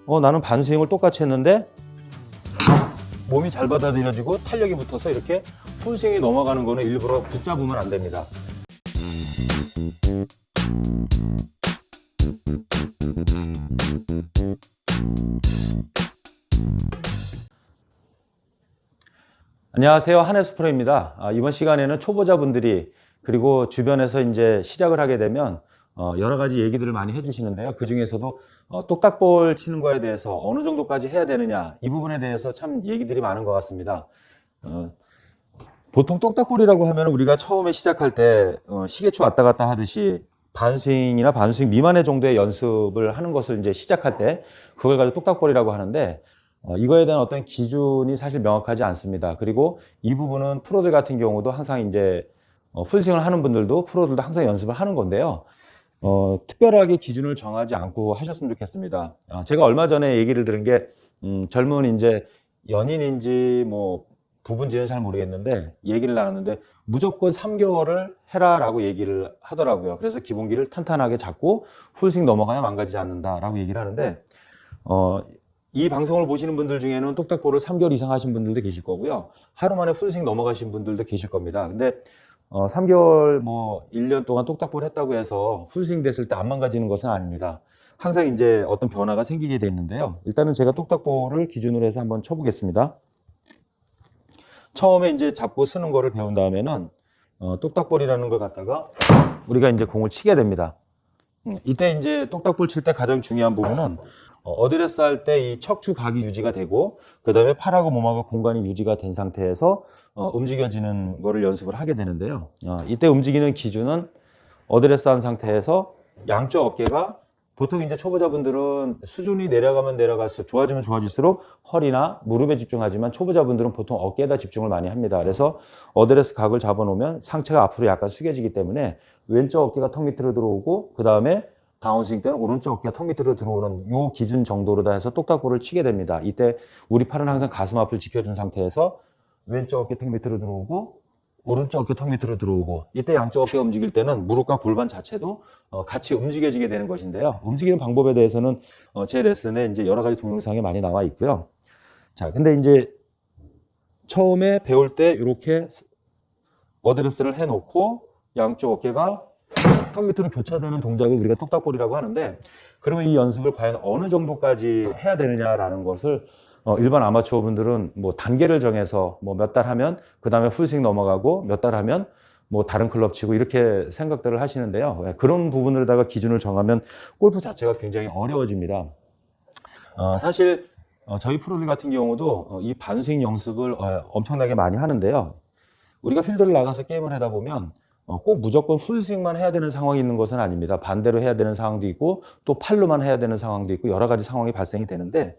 나는 반스윙을 똑같이 했는데 몸이 잘 받아들여지고 탄력이 붙어서 이렇게 풀스윙이 넘어가는 거는 일부러 붙잡으면 안 됩니다. 안녕하세요, 한혜수 프로입니다. 이번 시간에는 초보자분들이 그리고 주변에서 이제 시작을 하게 되면 여러 가지 얘기들을 많이 해주시는데요. 그 중에서도 똑딱볼 치는 거에 대해서 어느 정도까지 해야 되느냐, 이 부분에 대해서 참 얘기들이 많은 것 같습니다. 보통 똑딱볼이라고 하면 우리가 처음에 시작할 때 시계추 왔다 갔다 하듯이 반스윙이나 반스윙 미만의 정도의 연습을 하는 것을 이제 시작할 때 그걸 가지고 똑딱볼이라고 하는데, 이거에 대한 어떤 기준이 사실 명확하지 않습니다. 그리고 이 부분은 프로들 같은 경우도 항상 이제 풀스윙을 하는 분들도 프로들도 항상 연습을 하는 건데요. 특별하게 기준을 정하지 않고 하셨으면 좋겠습니다. 제가 얼마 전에 얘기를 들은 게 젊은 이제 연인인지 뭐 부부인지는 잘 모르겠는데 얘기를 나눴는데 무조건 3개월을 해라라고 얘기를 하더라고요. 그래서 기본기를 탄탄하게 잡고 풀스윙 넘어가야 망가지지 않는다라고 얘기를 하는데, 이 방송을 보시는 분들 중에는 똑딱볼을 3개월 이상 하신 분들도 계실 거고요. 하루 만에 풀스윙 넘어가신 분들도 계실 겁니다. 근데 3개월 뭐 1년 동안 똑딱볼 했다고 해서 풀스윙 됐을 때 안 망가지는 것은 아닙니다. 항상 이제 어떤 변화가 생기게 되는데요. 일단은 제가 똑딱볼을 기준으로 해서 한번 쳐보겠습니다. 처음에 이제 잡고 쓰는 거를 배운 다음에는 똑딱볼이라는 걸 갖다가 우리가 이제 공을 치게 됩니다. 이때 이제 똑딱볼 칠 때 가장 중요한 부분은 어드레스 할 때 이 척추 각이 유지가 되고 그 다음에 팔하고 몸하고 공간이 유지가 된 상태에서 움직여지는 거를 연습을 하게 되는데요. 이때 움직이는 기준은 어드레스 한 상태에서 양쪽 어깨가, 보통 이제 초보자분들은 수준이 내려가면 내려갈수록 좋아지면 좋아질수록 허리나 무릎에 집중하지만 초보자분들은 보통 어깨에다 집중을 많이 합니다. 그래서 어드레스 각을 잡아놓으면 상체가 앞으로 약간 숙여지기 때문에 왼쪽 어깨가 턱 밑으로 들어오고 그 다음에 다운스윙 때는 오른쪽 어깨가 턱 밑으로 들어오는 요 기준 정도로 다 해서 똑딱볼을 치게 됩니다. 이때 우리 팔은 항상 가슴 앞을 지켜준 상태에서 왼쪽 어깨 턱 밑으로 들어오고 오른쪽 어깨 턱 밑으로 들어오고, 이때 양쪽 어깨가 움직일 때는 무릎과 골반 자체도 같이 움직여지게 되는 것인데요. 움직이는 방법에 대해서는 제 레슨에 이제 여러 가지 동영상이 많이 나와 있고요. 자, 근데 이제 처음에 배울 때 이렇게 어드레스를 해놓고 양쪽 어깨가 턱 밑으로 교차되는 동작을 우리가 똑딱볼이라고 하는데, 그러면 이 연습을 과연 어느 정도까지 해야 되느냐라는 것을 일반 아마추어 분들은 뭐 단계를 정해서 뭐 몇 달 하면 그 다음에 풀스윙 넘어가고 몇 달 하면 뭐 다른 클럽 치고 이렇게 생각들을 하시는데요. 그런 부분을다가 기준을 정하면 골프 자체가 굉장히 어려워집니다. 사실 저희 프로들 같은 경우도 이 반스윙 연습을 엄청나게 많이 하는데요. 우리가 필드를 나가서 게임을 하다 보면 꼭 무조건 풀스윙만 해야 되는 상황이 있는 것은 아닙니다. 반대로 해야 되는 상황도 있고 또 팔로만 해야 되는 상황도 있고 여러 가지 상황이 발생이 되는데,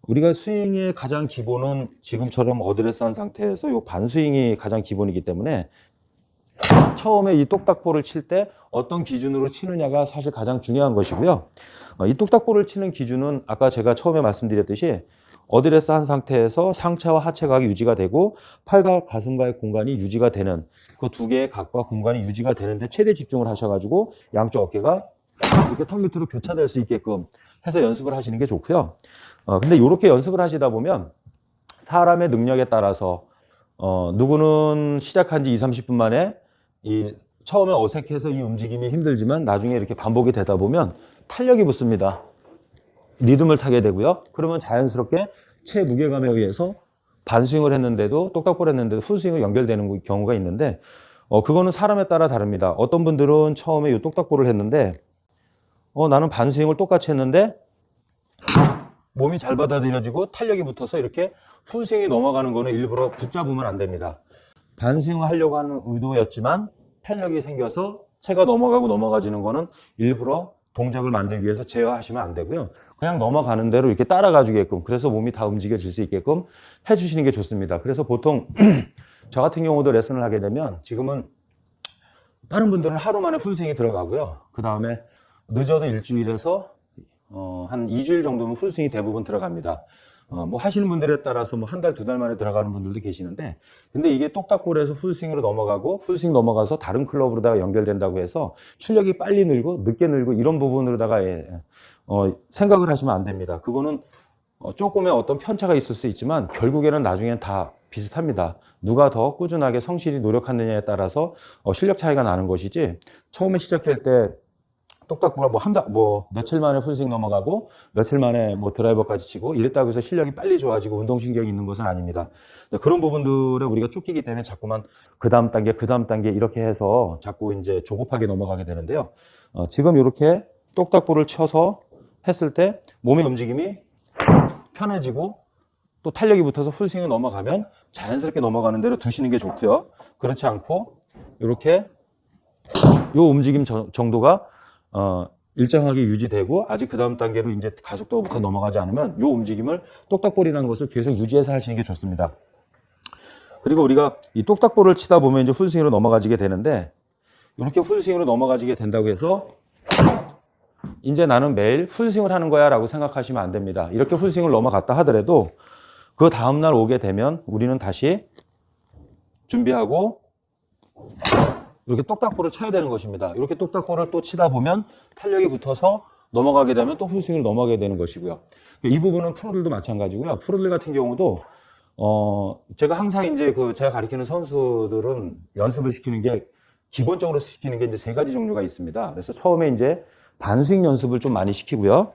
우리가 스윙의 가장 기본은 지금처럼 어드레스 한 상태에서 이 반스윙이 가장 기본이기 때문에 처음에 이 똑딱볼을 칠 때 어떤 기준으로 치느냐가 사실 가장 중요한 것이고요. 이 똑딱볼을 치는 기준은 아까 제가 처음에 말씀드렸듯이 어드레스 한 상태에서 상체와 하체각이 유지가 되고 팔과 가슴과의 공간이 유지가 되는 그 두 개의 각과 공간이 유지가 되는데 최대 집중을 하셔가지고 양쪽 어깨가 이렇게 턱 밑으로 교차될 수 있게끔 해서 연습을 하시는 게 좋고요. 근데 이렇게 연습을 하시다 보면 사람의 능력에 따라서 누구는 시작한 지 20-30분 만에 처음에 어색해서 이 움직임이 힘들지만 나중에 이렇게 반복이 되다 보면 탄력이 붙습니다. 리듬을 타게 되고요. 그러면 자연스럽게 체무게감에 의해서 반스윙을 했는데도 똑딱볼 했는데도 풀스윙으로 연결되는 경우가 있는데, 그거는 사람에 따라 다릅니다. 어떤 분들은 처음에 이 똑딱볼을 했는데 나는 반스윙을 똑같이 했는데 몸이 잘 받아들여지고 탄력이 붙어서 이렇게 풀스윙이 넘어가는 거는 일부러 붙잡으면 안 됩니다. 반스윙을 하려고 하는 의도였지만 탄력이 생겨서 채가 넘어가고 넘어가지는 거는 일부러 동작을 만들기 위해서 제어하시면 안 되고요. 그냥 넘어가는 대로 이렇게 따라가 주게끔, 그래서 몸이 다 움직여질 수 있게끔 해주시는 게 좋습니다. 그래서 보통 저 같은 경우도 레슨을 하게 되면 지금은 다른 분들은 하루 만에 풀스윙이 들어가고요. 그 다음에 늦어도 일주일에서 한 2주일 정도면 풀스윙이 대부분 들어갑니다. 뭐 하시는 분들에 따라서 뭐 한 달, 두 달 만에 들어가는 분들도 계시는데, 근데 이게 똑딱볼에서 풀스윙으로 넘어가고, 풀스윙 넘어가서 다른 클럽으로다가 연결된다고 해서 실력이 빨리 늘고, 늦게 늘고, 이런 부분으로다가, 생각을 하시면 안 됩니다. 그거는 조금의 어떤 편차가 있을 수 있지만, 결국에는 나중엔 다 비슷합니다. 누가 더 꾸준하게 성실히 노력하느냐에 따라서 실력 차이가 나는 것이지, 처음에 시작할 때 똑딱보가 뭐 며칠 만에 풀스윙 넘어가고 며칠 만에 뭐 드라이버까지 치고 이랬다고 해서 실력이 빨리 좋아지고 운동신경이 있는 것은 아닙니다. 그런 부분들을 우리가 쫓기기 때문에 자꾸만 그 다음 단계 이렇게 해서 자꾸 이제 조급하게 넘어가게 되는데요. 지금 이렇게 똑딱볼을 쳐서 했을 때 몸의 움직임이 편해지고 또 탄력이 붙어서 풀스윙이 넘어가면 자연스럽게 넘어가는 대로 두시는 게 좋고요. 그렇지 않고 이렇게 요 움직임 정도가 일정하게 유지되고 아직 그 다음 단계로 이제 가속도부터 넘어가지 않으면 이 움직임을 똑딱볼이라는 것을 계속 유지해서 하시는 게 좋습니다. 그리고 우리가 이 똑딱볼을 치다 보면 이제 풀스윙으로 넘어가지게 되는데, 이렇게 풀스윙으로 넘어가지게 된다고 해서 이제 나는 매일 풀스윙을 하는 거야 라고 생각하시면 안 됩니다. 이렇게 풀스윙을 넘어갔다 하더라도 그 다음날 오게 되면 우리는 다시 준비하고 이렇게 똑딱볼을 쳐야 되는 것입니다. 이렇게 똑딱볼을 또 치다 보면 탄력이 붙어서 넘어가게 되면 또 풀스윙을 넘어가게 되는 것이고요. 이 부분은 프로들도 마찬가지고요. 프로들 같은 경우도 제가 항상 이제 제가 가르치는 선수들은 연습을 시키는 게 기본적으로 시키는 게 이제 세 가지 종류가 있습니다. 그래서 처음에 이제 반스윙 연습을 좀 많이 시키고요.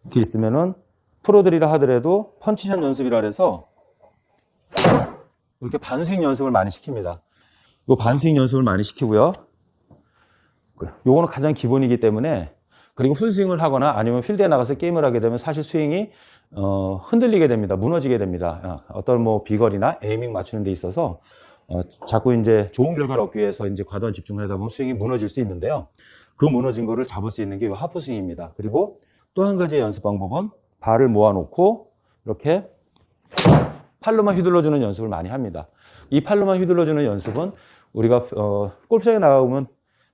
이렇게 있으면은 프로들이라 하더라도 펀치샷 연습이라 해서 이렇게 반스윙 연습을 많이 시킵니다. 요 반스윙 연습을 많이 시키고요. 요거는 가장 기본이기 때문에, 그리고 풀스윙을 하거나 아니면 필드에 나가서 게임을 하게 되면 사실 스윙이 흔들리게 됩니다. 무너지게 됩니다. 어떤 뭐 비거리나 에이밍 맞추는 데 있어서 자꾸 이제 좋은 결과를 얻기 위해서 이제 과도한 집중을 하다 보면 스윙이 무너질 수 있는데요. 그 무너진 거를 잡을 수 있는 게 요 하프 스윙입니다. 그리고 또 한 가지의 연습 방법은 발을 모아놓고 이렇게 팔로만 휘둘러주는 연습을 많이 합니다. 이 팔로만 휘둘러주는 연습은 우리가 골프장에 나가보면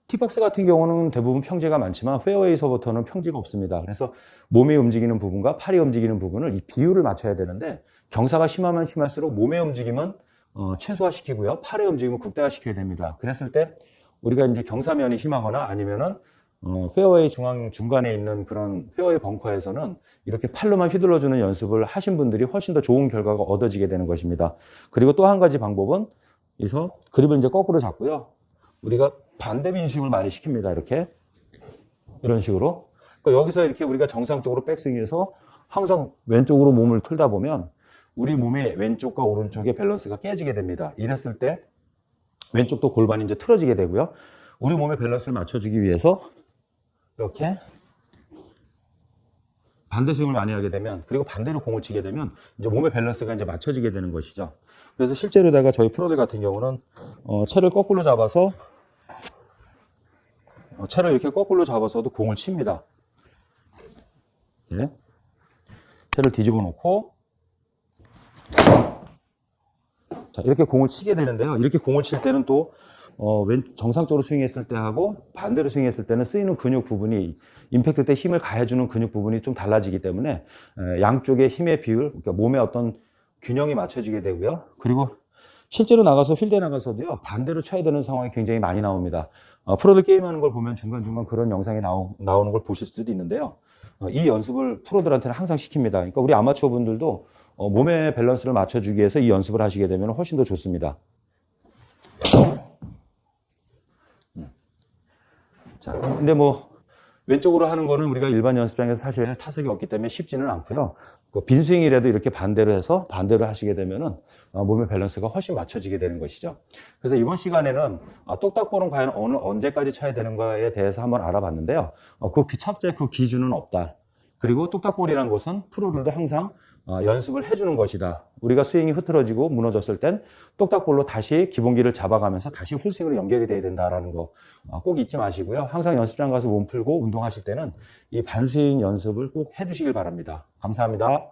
티박스 같은 경우는 대부분 평지가 많지만 페어웨이서부터는 평지가 없습니다. 그래서 몸이 움직이는 부분과 팔이 움직이는 부분을 이 비율을 맞춰야 되는데, 경사가 심하면 심할수록 몸의 움직임은 최소화시키고요, 팔의 움직임은 극대화시켜야 됩니다. 그랬을 때 우리가 이제 경사면이 심하거나 아니면은 페어웨이 중간에 있는 그런 페어웨이 벙커에서는 이렇게 팔로만 휘둘러주는 연습을 하신 분들이 훨씬 더 좋은 결과가 얻어지게 되는 것입니다. 그리고 또 한 가지 방법은 그립을 이제 거꾸로 잡고요. 우리가 반대 빈스윙을 많이 시킵니다. 이렇게. 이런 식으로. 그러니까 여기서 이렇게 우리가 정상적으로 백스윙해서 항상 왼쪽으로 몸을 틀다 보면 우리 몸의 왼쪽과 오른쪽의 밸런스가 깨지게 됩니다. 이랬을 때 왼쪽도 골반이 이제 틀어지게 되고요. 우리 몸의 밸런스를 맞춰주기 위해서 이렇게 반대 스윙을 많이 하게 되면, 그리고 반대로 공을 치게 되면 이제 몸의 밸런스가 이제 맞춰지게 되는 것이죠. 그래서 실제로다가 저희 프로들 같은 경우는 채를 거꾸로 잡아서 채를 이렇게 거꾸로 잡아서도 공을 칩니다. 네. 채를 뒤집어 놓고 자, 이렇게 공을 치게 되는데요. 이렇게 공을 칠 때는 또 정상적으로 스윙했을 때하고 반대로 스윙했을 때는 쓰이는 근육 부분이, 임팩트 때 힘을 가해주는 근육 부분이 좀 달라지기 때문에 양쪽의 힘의 비율, 그러니까 몸의 어떤 균형이 맞춰지게 되고요. 그리고 실제로 나가서 필드에 나가서도요, 반대로 쳐야 되는 상황이 굉장히 많이 나옵니다. 프로들 게임하는 걸 보면 중간중간 그런 영상이 나오는 걸 보실 수도 있는데요. 이 연습을 프로들한테는 항상 시킵니다. 그러니까 우리 아마추어 분들도 몸의 밸런스를 맞춰주기 위해서 이 연습을 하시게 되면 훨씬 더 좋습니다. 자, 근데 뭐 왼쪽으로 하는 거는 우리가 일반 연습장에서 사실 타석이 없기 때문에 쉽지는 않고요. 그 빈스윙이라도 이렇게 반대로 해서 반대로 하시게 되면은 몸의 밸런스가 훨씬 맞춰지게 되는 것이죠. 그래서 이번 시간에는 똑딱볼은 과연 언제까지 쳐야 되는가에 대해서 한번 알아봤는데요. 첫째 그 기준은 없다. 그리고 똑딱볼이라는 것은 프로들도 항상 연습을 해주는 것이다. 우리가 스윙이 흐트러지고 무너졌을 땐 똑딱볼로 다시 기본기를 잡아가면서 다시 풀스윙으로 연결이 돼야 된다는 거 꼭 잊지 마시고요. 항상 연습장 가서 몸 풀고 운동하실 때는 이 반스윙 연습을 꼭 해주시길 바랍니다. 감사합니다.